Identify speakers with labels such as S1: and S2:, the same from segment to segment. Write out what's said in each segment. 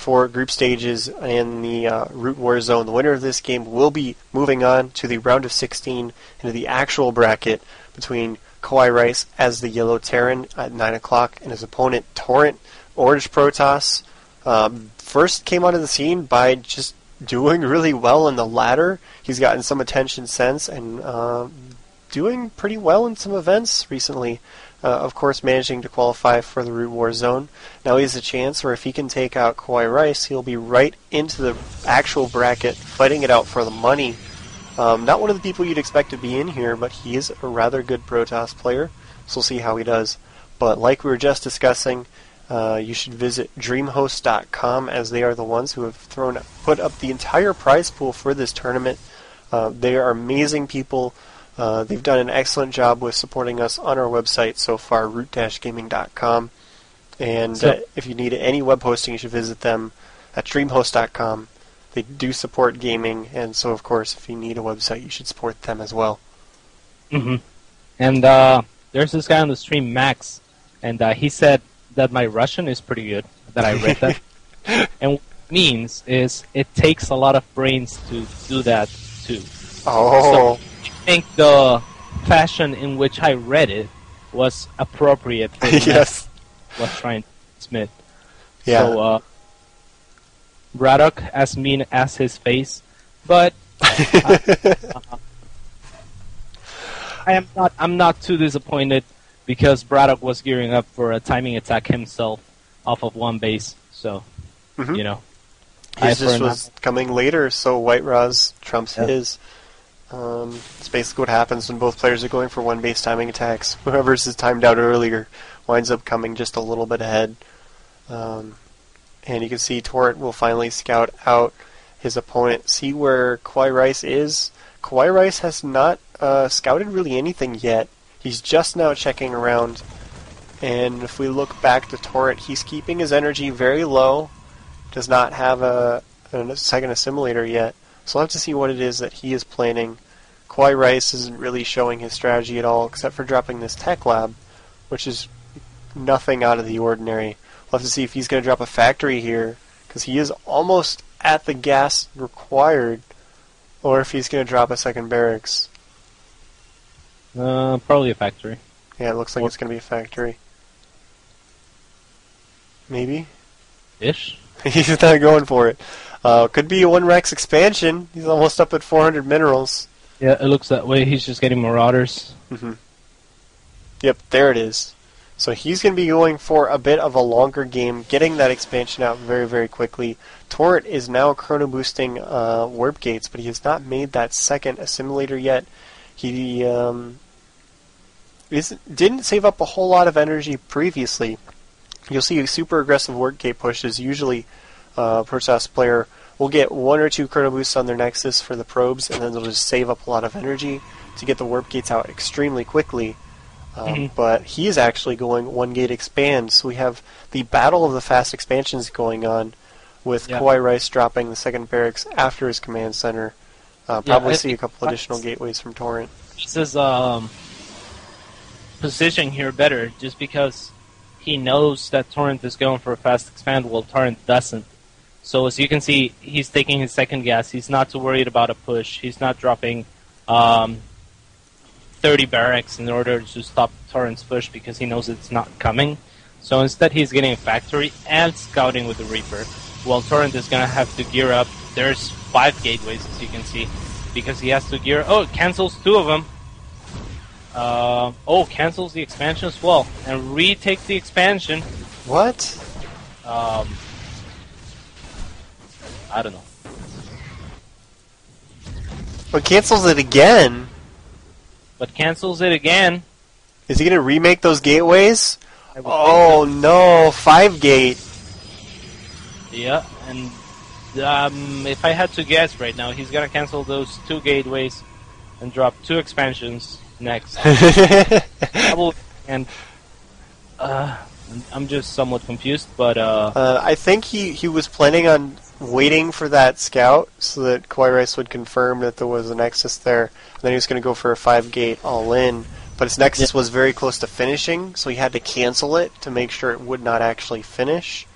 S1: for group stages in the Root Warzone. The winner of this game will be moving on to the round of 16 into the actual bracket between KawaiiRice as the yellow Taurent at 9 o'clock and his opponent Taurent, orange Protoss. First came onto the scene by just doing really well in the ladder. He's gotten some attention since and doing pretty well in some events recently. Of course, managing to qualify for the Root Warzone. Now he has a chance where if he can take out KawaiiRice, he'll be right into the actual bracket, fighting it out for the money. Not one of the people you'd expect to be in here, but he is a rather good Protoss player, so we'll see how he does. But like we were just discussing, you should visit DreamHost.com, as they are the ones who have put up the entire prize pool for this tournament. They are amazing people. They've done an excellent job with supporting us on our website so far, root-gaming.com. And if you need any web hosting, you should visit them at dreamhost.com. They do support gaming, and so, of course, if you need a website, you should support them as well.
S2: Mm-hmm. And there's this guy on the stream, Max, and he said that my Russian is pretty good, that I read that. And what it means is it takes a lot of brains to do that, too.
S1: Oh.
S2: So, I think the fashion in which I read it was appropriate for the
S1: yes.
S2: was trying to transmit.
S1: Yeah.
S2: So, Braddock as mean as his face, but I'm not too disappointed because Braddock was gearing up for a timing attack himself off of one base. So, you know,
S1: his just was coming later, so White Roz trumps his. It's basically what happens when both players are going for one base timing attacks. Whoever's is timed out earlier winds up coming just a little bit ahead. And you can see Taurent will finally scout out his opponent, see where KawaiiRice is. KawaiiRice has not scouted really anything yet. He's just now checking around. And if we look back to Taurent, he's keeping his energy very low. Does not have a second assimilator yet. So we'll have to see what it is that he is planning. KawaiiRice isn't really showing his strategy at all, except for dropping this tech lab, which is nothing out of the ordinary. We'll have to see if he's going to drop a factory here, because he is almost at the gas required, or if he's going to drop a second barracks.
S2: Probably a factory.
S1: Yeah, it looks like it's going to be a factory. Maybe?
S2: Ish?
S1: He's not going for it. Could be a 1-Rex expansion. He's almost up at 400 minerals.
S2: Yeah, it looks that way. He's just getting Marauders.
S1: Mm-hmm. Yep, there it is. So he's going to be going for a bit of a longer game, getting that expansion out very, very quickly. Taurent is now chrono boosting warp gates, but he has not made that second assimilator yet. He didn't save up a whole lot of energy previously. You'll see super aggressive warp gate pushes. Usually, Protoss player will get 1 or 2 chrono boosts on their Nexus for the probes, and then they'll just save up a lot of energy to get the warp gates out extremely quickly. But he is actually going 1 gate expand, so we have the battle of the fast expansions going on, with KawaiiRice dropping the second barracks after his command center. Probably see a couple additional gateways from Taurent.
S2: This is positioning here better, just because he knows that Taurent is going for a fast expand, while Taurent doesn't. So as you can see, he's taking his second gas. He's not too worried about a push. He's not dropping 30 barracks in order to stop Taurent's push because he knows it's not coming. So instead he's getting a factory and scouting with the Reaper, while Taurent is going to have to gear up. There's 5 gateways, as you can see, because he has to gear... Oh, it cancels 2 of them. Cancels the expansion as well. And retake the expansion.
S1: What?
S2: I don't know.
S1: But cancels it again.
S2: But cancels it again.
S1: Is he going to remake those gateways?
S2: Oh
S1: no, 5 gate.
S2: Yeah, and if I had to guess right now, he's going to cancel those 2 gateways and drop 2 expansions next. And I'm just somewhat confused, but...
S1: I think he was planning on waiting for that scout so that KawaiiRice would confirm that there was a Nexus there, and then he was going to go for a 5-gate all-in, but his Nexus was very close to finishing, so he had to cancel it to make sure it would not actually finish.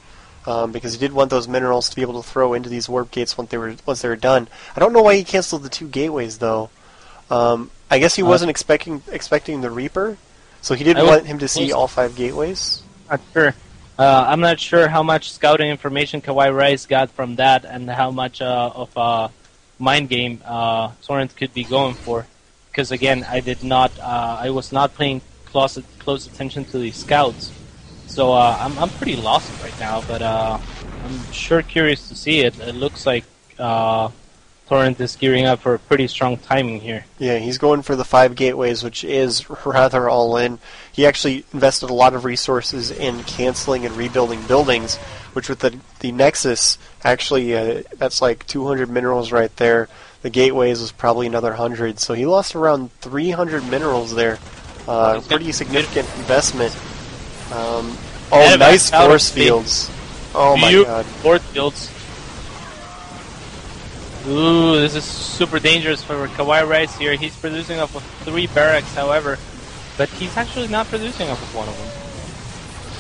S1: because he did want those minerals to be able to throw into these warp gates once they were done. I don't know why he canceled the 2 gateways though. I guess he wasn't expecting the Reaper, so he didn't want him to see all 5 gateways.
S2: Not sure. I'm not sure how much scouting information KawaiiRice got from that, and how much of a mind game Taurent could be going for. Because again, I was not paying close attention to these scouts, so I'm pretty lost right now. But I'm sure curious to see it. It looks like Taurent is gearing up for a pretty strong timing here.
S1: Yeah, he's going for the 5 gateways, which is rather all in. He actually invested a lot of resources in canceling and rebuilding buildings, which with the Nexus, actually, that's like 200 minerals right there. The gateways was probably another 100, so he lost around 300 minerals there. Pretty significant investment. Nice force fields. Oh my god.
S2: Force fields. Ooh, this is super dangerous for KawaiiRice here. He's producing off of 3 barracks, however, but he's actually not producing off of one of them.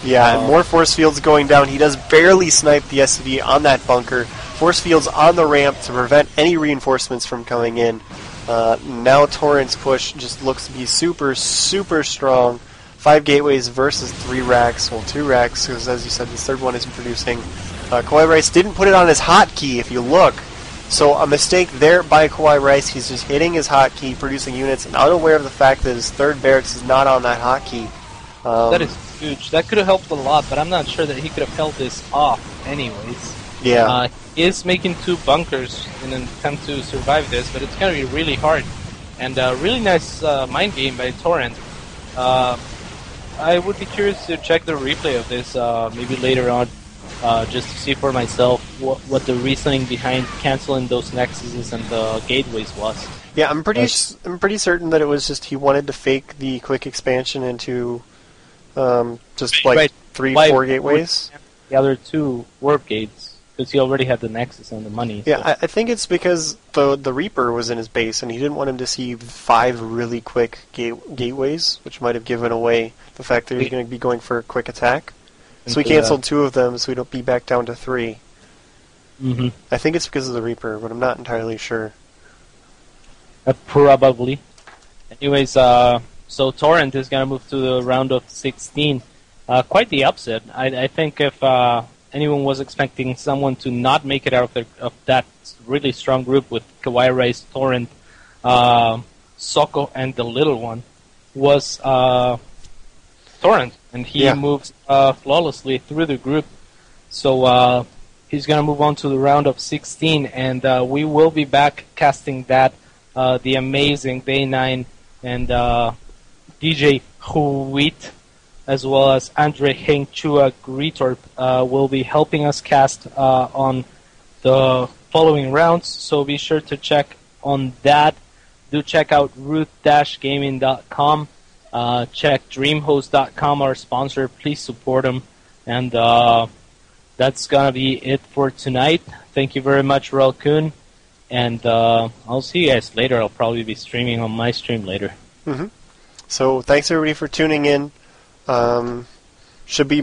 S1: Yeah, and more force fields going down. He does barely snipe the SCV on that bunker. Force fields on the ramp to prevent any reinforcements from coming in. Now Taurent's push just looks to be super, super strong. 5 gateways versus 3 racks. Well, 2 racks, because as you said, the third one isn't producing. KawaiiRice didn't put it on his hotkey, if you look. So a mistake there by KawaiiRice. He's just hitting his hotkey, producing units, and unaware of the fact that his 3rd barracks is not on that hotkey.
S2: That is huge. That could have helped a lot, but I'm not sure that he could have held this off anyways.
S1: Yeah.
S2: He is making 2 bunkers in an attempt to survive this, but it's going to be really hard. And really nice mind game by Taurent. I would be curious to check the replay of this maybe later on, just to see for myself what the reasoning behind canceling those nexuses and the gateways was.
S1: Yeah, I'm pretty certain that it was just he wanted to fake the quick expansion into just like 3-4 gateways.
S2: The other 2 warp gates, because he already had the nexus and the money.
S1: Yeah, so. I think it's because the Reaper was in his base, and he didn't want him to see 5 really quick gateways, which might have given away the fact that he's going to be going for a quick attack. So he canceled 2 of them, so we'd be back down to 3.
S2: Mm-hmm.
S1: I think it's because of the Reaper, but I'm not entirely sure.
S2: Probably. Anyways, so Taurent is going to move to the round of 16. Quite the upset. I think if anyone was expecting someone to not make it out of that really strong group with KawaiiRice, Taurent, Soko, and the little one, was Taurent. And he moves flawlessly through the group. So he's going to move on to the round of 16, and we will be back casting that. The amazing Day 9 and DJ Huit, as well as Andre Heng Chua Gritorp, will be helping us cast on the following rounds. So be sure to check on that. Do check out root-gaming.com. Check dreamhost.com, our sponsor. Please support them. And that's going to be it for tonight. Thank you very much, Ralcoon. And I'll see you guys later. I'll probably be streaming on my stream later.
S1: Mm-hmm. So thanks, everybody, for tuning in. Should be